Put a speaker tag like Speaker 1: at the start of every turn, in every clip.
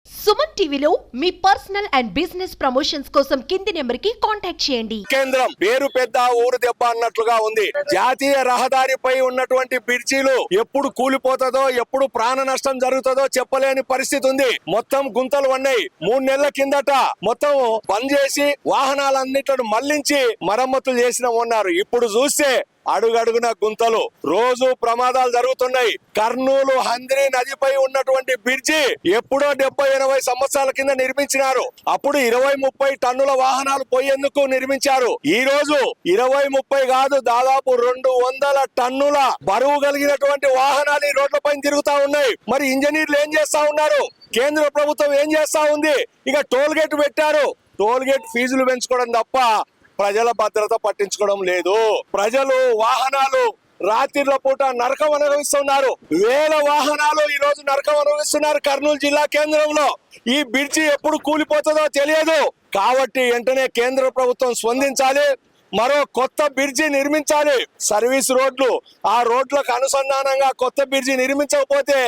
Speaker 1: సుమన్ టీవీలో మీ personal and business promotions కోసం కింది నెంబర్కి కాంటాక్ట్ చేయండి.
Speaker 2: కేంద్రం పేరు పెద్ద ఊరు దెబ్బ అన్నట్లుగా ఉంది. జాతీయ రహదారిపై ఉన్నటువంటి బ్రిడ్జిలు ఎప్పుడు కూలిపోతుందో, ఎప్పుడు ప్రాణ నష్టం జరుగుతుందో చెప్పలేని పరిస్థితి ఉంది. మొత్తం గుంతలు ఉన్నాయి. 3 నెలల కిందట మొత్తం బంద్ చేసి వాహనాలన్నిట్లను మళ్లించి మరమ్మతులు చేసిన ఉన్నారు. ఇప్పుడు చూస్తే అడుగడుగున గుంతలు, రోజు ప్రమాదాలు జరుగుతున్నాయి. కర్నూలు హంద్రి నదిపై ఉన్నటువంటి బ్రిడ్జి ఎప్పుడో 70-80 సంవత్సరాల కింద నిర్మించినారు. అప్పుడు 20-30 టన్నుల వాహనాలు పోయేందుకు నిర్మించారు. ఈ రోజు 20-30 కాదు, దాదాపు 200 టన్నుల బరువు కలిగినటువంటి వాహనాలు ఈ రోడ్లపై తిరుగుతా ఉన్నాయి. మరి ఇంజనీర్లు ఏం చేస్తా ఉన్నారు? కేంద్ర ప్రభుత్వం ఏం చేస్తా ఉంది? ఇక టోల్ గేట్ పెట్టారు. టోల్ గేట్ ఫీజులు పెంచుకోవడం తప్ప ప్రజల భద్రత పట్టించుకోవడం లేదు. ప్రజలు వాహనాలు రాత్రిల పూట నరకం అనుభవిస్తున్నారు. వేల వాహనాలు ఈ రోజు నరకం అనుభవిస్తున్నారు కర్నూలు జిల్లా కేంద్రంలో. ఈ బ్రిడ్జి ఎప్పుడు కూలిపోతుందో తెలియదు. కాబట్టి వెంటనే కేంద్ర ప్రభుత్వం స్పందించాలి. మరో కొత్త బ్రిడ్జి నిర్మించాలి. సర్వీస్ రోడ్లు, ఆ రోడ్లకు అనుసంధానంగా కొత్త బ్రిడ్జి నిర్మించకపోతే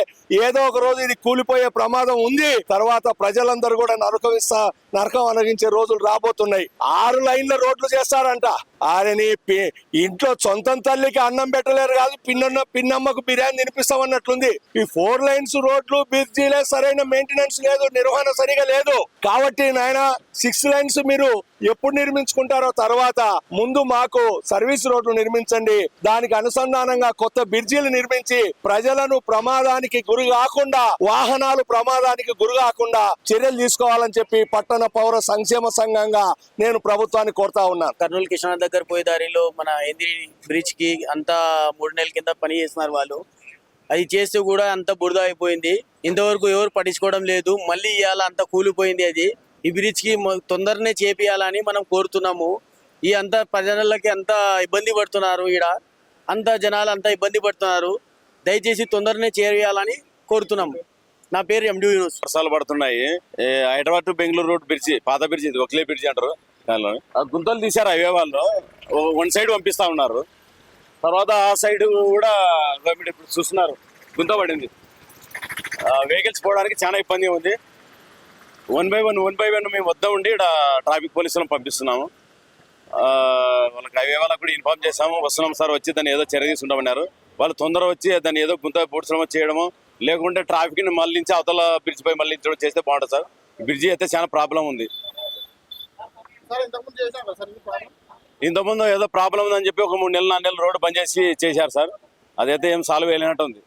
Speaker 2: ఏదో ఒక రోజు ఇది కూలిపోయే ప్రమాదం ఉంది. తర్వాత ప్రజలందరూ కూడా నరకం అనగించే రోజులు రాబోతున్నాయి. 6 లైన్ల రోడ్లు చేస్తారంట. ఆరని ఇంట్లో సొంతం తల్లికి అన్నం పెట్టలేరు కాదు, పిన్నమ్మకు బిర్యానీ తినిపిస్తామన్నట్లుంది. ఈ 4 లైన్స్ రోడ్లు, బ్రిడ్జిలే సరైన మెయింటెనెన్స్ లేదు, నిర్వహణ సరిగా లేదు. కాబట్టి నాయన 6 లైన్స్ మీరు ఎప్పుడు నిర్మించుకుంటారో తర్వాత ముందు మాకు సర్వీస్ రోడ్లు నిర్మించండి. దానికి అనుసంధానంగా కొత్త బ్రిడ్జిలు నిర్మించి ప్రజలను ప్రమాదానికి గురి కాకుండా, వాహనాలు ప్రమాదానికి గురి కాకుండా చర్యలు తీసుకోవాలని చెప్పి పట్టణ పౌర సంక్షేమ సంఘంగా నేను ప్రభుత్వాన్ని కోరుతా ఉన్నాను.
Speaker 3: కర్నూలు కిషాన్ దగ్గర పోయే దారిలో మన హంద్రి బ్రిడ్జ్ కి అంతా 3 నెలల కింద పని చేస్తున్నారు వాళ్ళు. అది చేస్తే కూడా అంత బురద అయిపోయింది. ఇంతవరకు ఎవరు పట్టించుకోవడం లేదు. మళ్ళీ ఇవాళ అంత కూలిపోయింది. అది ఈ బ్రిడ్జ్ కి తొందరనే చేపియాలని మనం కోరుతున్నాము. ఈ అంత ప్రజలకి అంత ఇబ్బంది పడుతున్నారు. ఈడ అంత జనాలు అంత ఇబ్బంది పడుతున్నారు. దయచేసి తొందరనే చేయాలని కోరుతున్నాము. నా పేరు ఎండి యూనుస్.
Speaker 4: వర్షాలు పడుతున్నాయి. Hyderabad to Bengaluru road bridge, పాత బ్రిడ్జి, ఇది ఒకలే బ్రిడ్జి అంటారు. గుంతలు తీశారు హైవే వాళ్ళు. 1 సైడ్ పంపిస్తా ఉన్నారు. తర్వాత ఆ సైడ్ కూడా ఇప్పుడు చూస్తున్నారు గుంత పడింది. వెహికల్స్ పోవడానికి చాలా ఇబ్బంది ఉంది. 1 బై 1 మేము వద్ద ఉండి ఇక్కడ ట్రాఫిక్ పోలీసులను పంపిస్తున్నాము. వాళ్ళకి హైవే వాళ్ళకి కూడా ఇన్ఫార్మ్ చేసాము. వస్తున్నాం సార్, వచ్చి దాన్ని ఏదో చర్య తీసుకుంటామన్నారు. వాళ్ళు తొందర వచ్చి దాన్ని ఏదో గుంత పూడ్చడం చేయడము, లేకుంటే ట్రాఫిక్ ని మళ్ళించి అవతల బ్రిడ్జ్ పై మళ్ళించడం చేస్తే బాగుంటుంది సార్. బ్రిడ్జి అయితే చాలా ప్రాబ్లం ఉంది. ఇంతకుముందు ఏదో ప్రాబ్లం ఉందని చెప్పి ఒక 3 నెలలు 4 నెలలు రోడ్డు బంద్ చేసి చేశారు సార్. అదైతే ఏం సాల్వ్ అయినట్టు ఉంది.